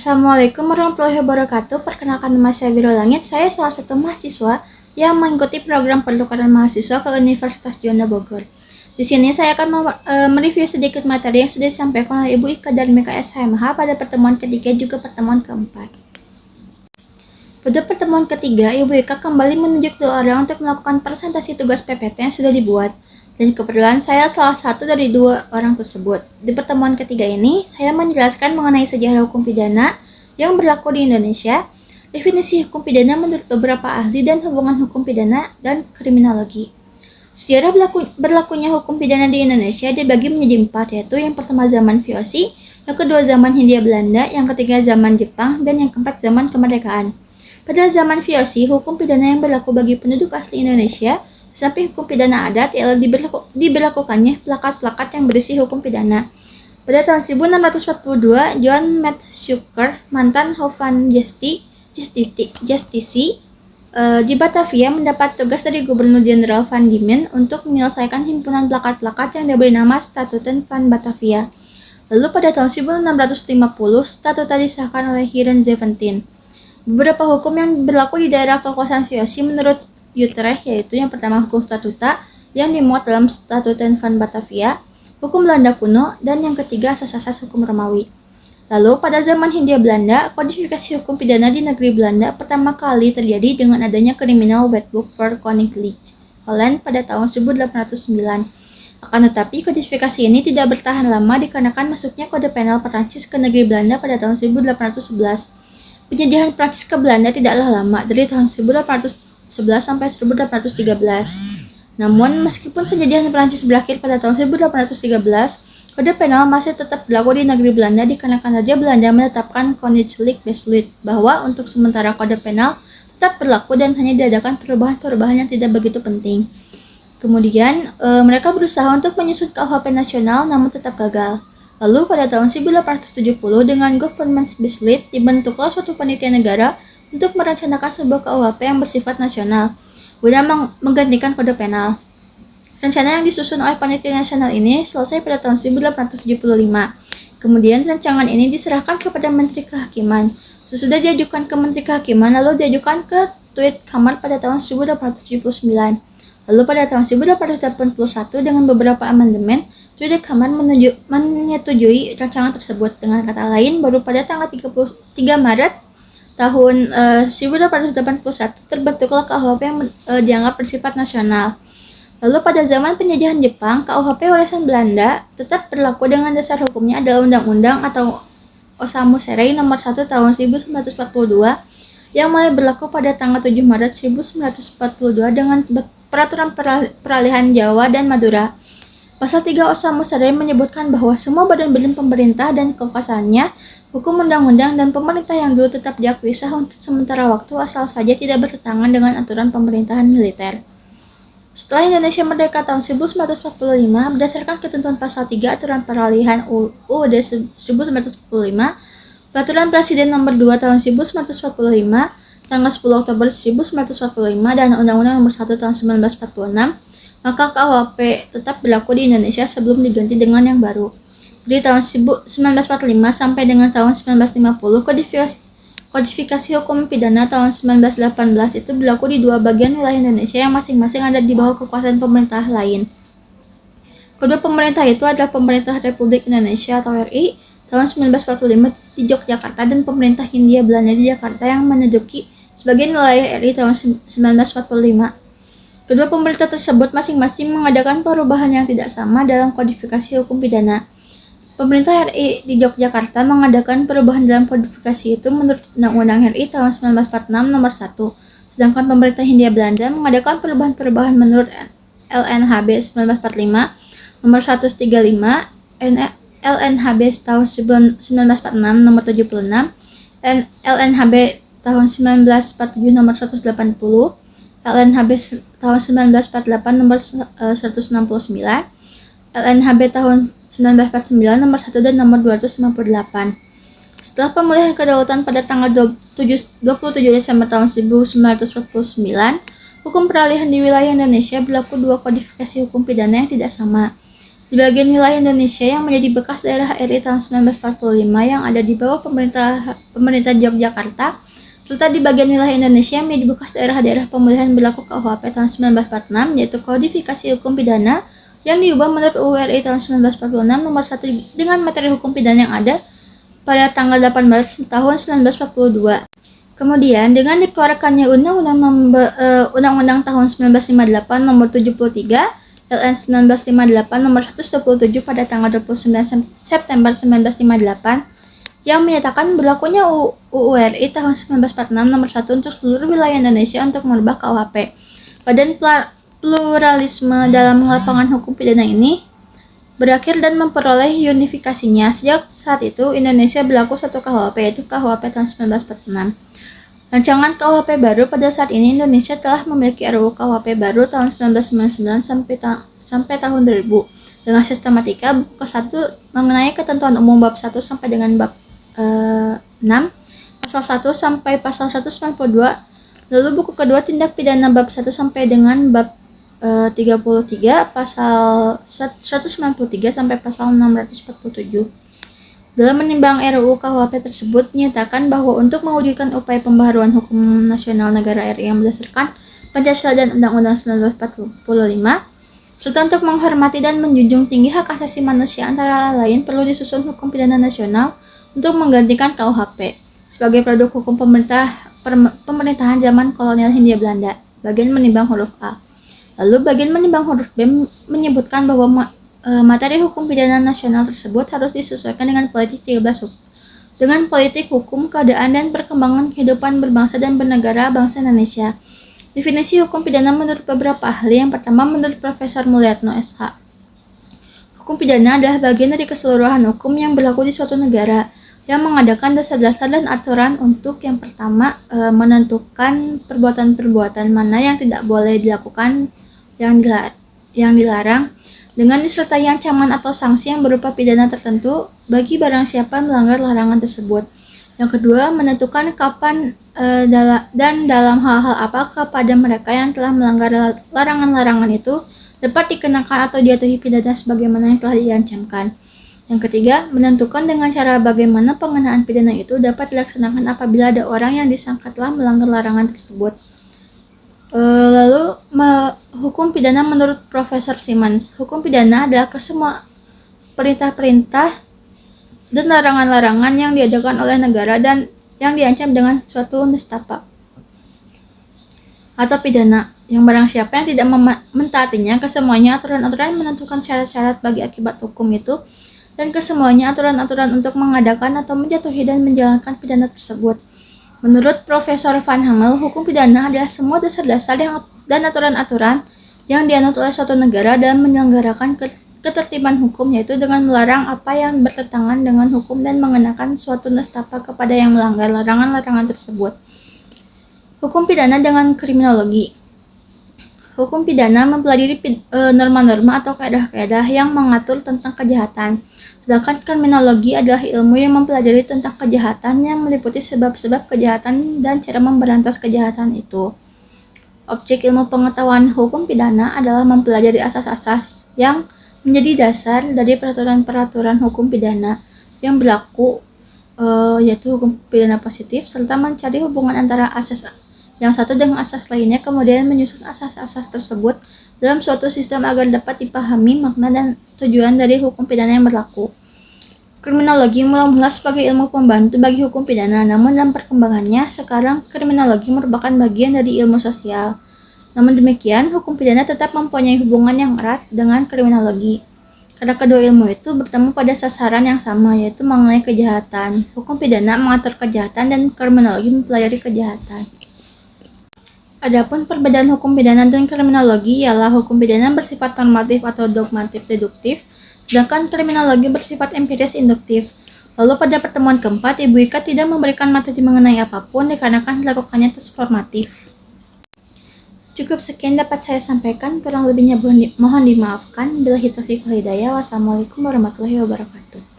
Assalamualaikum warahmatullahi wabarakatuh. Perkenalkan, nama saya Biro Langit. Saya salah satu mahasiswa yang mengikuti program pertukaran mahasiswa ke Universitas Juanda Bogor. Di sini saya akan mereview sedikit materi yang sudah disampaikan oleh Ibu Ika Darmika SHMH pada pertemuan ketiga juga pertemuan keempat. Pada pertemuan ketiga, Ibu Ika kembali menunjuk 2 orang untuk melakukan presentasi tugas PPT yang sudah dibuat. Dan kebetulan saya salah satu dari 2 orang tersebut. Di pertemuan ketiga ini, saya menjelaskan mengenai sejarah hukum pidana yang berlaku di Indonesia, definisi hukum pidana menurut beberapa ahli dan hubungan hukum pidana dan kriminologi. Sejarah berlakunya hukum pidana di Indonesia dibagi menjadi 4, yaitu yang pertama zaman VOC, yang kedua zaman Hindia Belanda, yang ketiga zaman Jepang, dan yang keempat zaman kemerdekaan. Pada zaman VOC, hukum pidana yang berlaku bagi penduduk asli Indonesia sampai hukum pidana adat ialah diberlakukannya plakat-plakat yang berisi hukum pidana. Pada tahun 1642, John Matsuyker, mantan Hofan Justisi di Batavia, mendapat tugas dari Gubernur Jenderal Van Diemen untuk menyelesaikan himpunan plakat-plakat yang diberi nama Statuten van Batavia. Lalu pada tahun 1650, statuta disahkan oleh Heren Zeventien. Beberapa hukum yang berlaku di daerah kekuasaan VOC menurut Utrecht, yaitu yang pertama hukum statuta yang dimuat dalam Statuten van Batavia, hukum Belanda kuno, dan yang ketiga asas-asas hukum Romawi. Lalu pada zaman Hindia Belanda, kodifikasi hukum pidana di negeri Belanda pertama kali terjadi dengan adanya Criminal Wetboek voor Koninklijk Holland pada tahun 1809. Akan tetapi kodifikasi ini tidak bertahan lama dikarenakan masuknya kode penal Prancis ke negeri Belanda pada tahun 1811. Penjajahan Prancis ke Belanda tidaklah lama, dari tahun 1811 sampai 1813. Namun, meskipun penjajahan Prancis berakhir pada tahun 1813, kode penal masih tetap berlaku di negeri Belanda dikarenakan Raja Belanda menetapkan Koninklijk Besluit bahwa untuk sementara kode penal tetap berlaku dan hanya diadakan perubahan-perubahan yang tidak begitu penting. Kemudian, mereka berusaha untuk menyusun KUHP nasional namun tetap gagal. Lalu pada tahun 1870 dengan Government Besluit dibentuklah suatu panitia negara untuk merencanakan sebuah KUHP yang bersifat nasional guna menggantikan kode penal. Rencana yang disusun oleh panitia nasional ini selesai pada tahun 1875. Kemudian rancangan ini diserahkan kepada Menteri Kehakiman. Sesudah diajukan ke Menteri Kehakiman, lalu diajukan ke Tweede Kamer pada tahun 1879. Lalu pada tahun 1881 dengan beberapa amandemen, Tweede Kamer menyetujui rancangan tersebut. Dengan kata lain, baru pada tanggal 3 Maret tahun 1881 terbentuklah KUHP yang dianggap bersifat nasional. Lalu pada zaman penjajahan Jepang, KUHP warisan Belanda tetap berlaku dengan dasar hukumnya adalah Undang-Undang atau Osamu Serei nomor 1 tahun 1942 yang mulai berlaku pada tanggal 7 Maret 1942 dengan peraturan peralihan Jawa dan Madura. Pasal 3 Osamu Serei menyebutkan bahwa semua badan-badan pemerintah dan kekuasaannya, hukum undang-undang dan pemerintah yang dulu tetap diakui sah untuk sementara waktu asal saja tidak bertentangan dengan aturan pemerintahan militer. Setelah Indonesia merdeka tahun 1945, berdasarkan ketentuan pasal 3 aturan peralihan UUD 1945, peraturan Presiden nomor 2 tahun 1945, tanggal 10 Oktober 1945 dan Undang-Undang nomor 1 tahun 1946, maka KUHP tetap berlaku di Indonesia sebelum diganti dengan yang baru. Dari tahun 1945 sampai dengan tahun 1950, kodifikasi hukum pidana tahun 1918 itu berlaku di 2 bagian wilayah Indonesia yang masing-masing ada di bawah kekuasaan pemerintah lain. Kedua pemerintah itu adalah Pemerintah Republik Indonesia atau RI tahun 1945 di Yogyakarta dan Pemerintah Hindia Belanda di Jakarta yang menduduki sebagian wilayah RI tahun 1945. Kedua pemerintah tersebut masing-masing mengadakan perubahan yang tidak sama dalam kodifikasi hukum pidana. Pemerintah RI di Yogyakarta mengadakan perubahan dalam kodifikasi itu menurut Undang-Undang RI tahun 1946 nomor 1. Sedangkan pemerintah Hindia Belanda mengadakan perubahan-perubahan menurut LNHB 1945 nomor 135, LNHB tahun 1946 nomor 76, LNHB tahun 1947 nomor 180, LNHB tahun 1948 nomor 169, LNHB tahun 1949 nomor 1 dan nomor 258. Setelah pemulihan kedaulatan pada tanggal 27 Desember tahun 1949, hukum peralihan di wilayah Indonesia berlaku 2 kodifikasi hukum pidana yang tidak sama. Di bagian wilayah Indonesia yang menjadi bekas daerah RI tahun 1945 yang ada di bawah pemerintah Yogyakarta, serta di bagian wilayah Indonesia yang menjadi bekas daerah-daerah pemulihan berlaku KUHP tahun 1946, yaitu kodifikasi hukum pidana yang diubah menurut UU RI tahun 1946 nomor 1 dengan materi hukum pidana yang ada pada tanggal 8 Maret tahun 1942. Kemudian, dengan dikeluarkannya Undang-Undang tahun 1958 nomor 73, LN 1958 nomor 127 pada tanggal 29 September 1958, yang menyatakan berlakunya UU RI tahun 1946 nomor 1 untuk seluruh wilayah Indonesia untuk merubah KUHP. Badan pluralisme dalam lapangan hukum pidana ini berakhir dan memperoleh unifikasinya. Sejak saat itu, Indonesia berlaku satu KUHP, yaitu KUHP tahun 1946. Rancangan KUHP baru pada saat ini Indonesia telah memiliki RUU KUHP baru tahun 1999 sampai tahun 2000 dengan sistematika buku ke-1 mengenai ketentuan umum bab 1 sampai dengan bab 6, pasal 1 sampai pasal 192, lalu buku kedua tindak pidana bab 1 sampai dengan bab 33, pasal 193 sampai pasal 647. Dalam menimbang RUU KUHP tersebut menyatakan bahwa untuk mewujudkan upaya pembaharuan hukum nasional negara RI yang berdasarkan Pancasila dan Undang-Undang 1945, serta untuk menghormati dan menjunjung tinggi hak asasi manusia antara lain perlu disusun hukum pidana nasional untuk menggantikan KUHP sebagai produk hukum pemerintahan zaman kolonial Hindia Belanda. Bagian menimbang huruf A. Lalu bagian menimbang huruf B menyebutkan bahwa materi hukum pidana nasional tersebut harus disesuaikan dengan politik hukum, keadaan, dan perkembangan kehidupan berbangsa dan bernegara bangsa Indonesia. Definisi hukum pidana menurut beberapa ahli. Yang pertama, menurut Profesor Mulyatno SH, hukum pidana adalah bagian dari keseluruhan hukum yang berlaku di suatu negara yang mengadakan dasar-dasar dan aturan untuk yang pertama menentukan perbuatan-perbuatan mana yang tidak boleh dilakukan, yang dilarang, dengan disertai ancaman atau sanksi yang berupa pidana tertentu bagi barang siapa melanggar larangan tersebut. Yang kedua, menentukan kapan dan dalam hal-hal apa kepada mereka yang telah melanggar larangan-larangan itu dapat dikenakan atau dijatuhi pidana sebagaimana yang telah diancamkan. Yang ketiga, menentukan dengan cara bagaimana pengenaan pidana itu dapat dilaksanakan apabila ada orang yang disangka telah melanggar larangan tersebut. Lalu hukum pidana menurut Profesor Simons. Hukum pidana adalah kesemua perintah-perintah dan larangan-larangan yang diadakan oleh negara dan yang diancam dengan suatu nestapa atau pidana, yang barang siapa yang tidak mentaatinya, kesemuanya aturan-aturan menentukan syarat-syarat bagi akibat hukum itu, dan kesemuanya aturan-aturan untuk mengadakan atau menjatuhi dan menjalankan pidana tersebut. Menurut Profesor Van Hammel, hukum pidana adalah semua dasar-dasar dan aturan-aturan yang dianut oleh suatu negara dalam menyelenggarakan ketertiban hukum, yaitu dengan melarang apa yang bertentangan dengan hukum dan mengenakan suatu nestapa kepada yang melanggar larangan-larangan tersebut. Hukum pidana dengan kriminologi. Hukum pidana mempelajari norma-norma atau kaedah-kaedah yang mengatur tentang kejahatan. Sedangkan kriminologi adalah ilmu yang mempelajari tentang kejahatan yang meliputi sebab-sebab kejahatan dan cara memberantas kejahatan itu. Objek ilmu pengetahuan hukum pidana adalah mempelajari asas-asas yang menjadi dasar dari peraturan-peraturan hukum pidana yang berlaku, yaitu hukum pidana positif, serta mencari hubungan antara asas yang satu dengan asas lainnya, kemudian menyusun asas-asas tersebut dalam suatu sistem agar dapat dipahami makna dan tujuan dari hukum pidana yang berlaku. Kriminologi mula-mula sebagai ilmu pembantu bagi hukum pidana, namun dalam perkembangannya, sekarang kriminologi merupakan bagian dari ilmu sosial. Namun demikian, hukum pidana tetap mempunyai hubungan yang erat dengan kriminologi, karena kedua ilmu itu bertemu pada sasaran yang sama, yaitu mengenai kejahatan. Hukum pidana mengatur kejahatan dan kriminologi mempelajari kejahatan. Adapun perbedaan hukum pidana dan kriminologi ialah hukum pidana bersifat normatif atau dogmatif deduktif, sedangkan kriminologi bersifat empiris induktif. Lalu pada pertemuan keempat, Ibu Ika tidak memberikan materi mengenai apapun dikarenakan dilakukannya tes formatif. Cukup sekian dapat saya sampaikan, kurang lebihnya mohon dimaafkan. Billahi taufiq wal hidayah. Wassalamualaikum warahmatullahi wabarakatuh.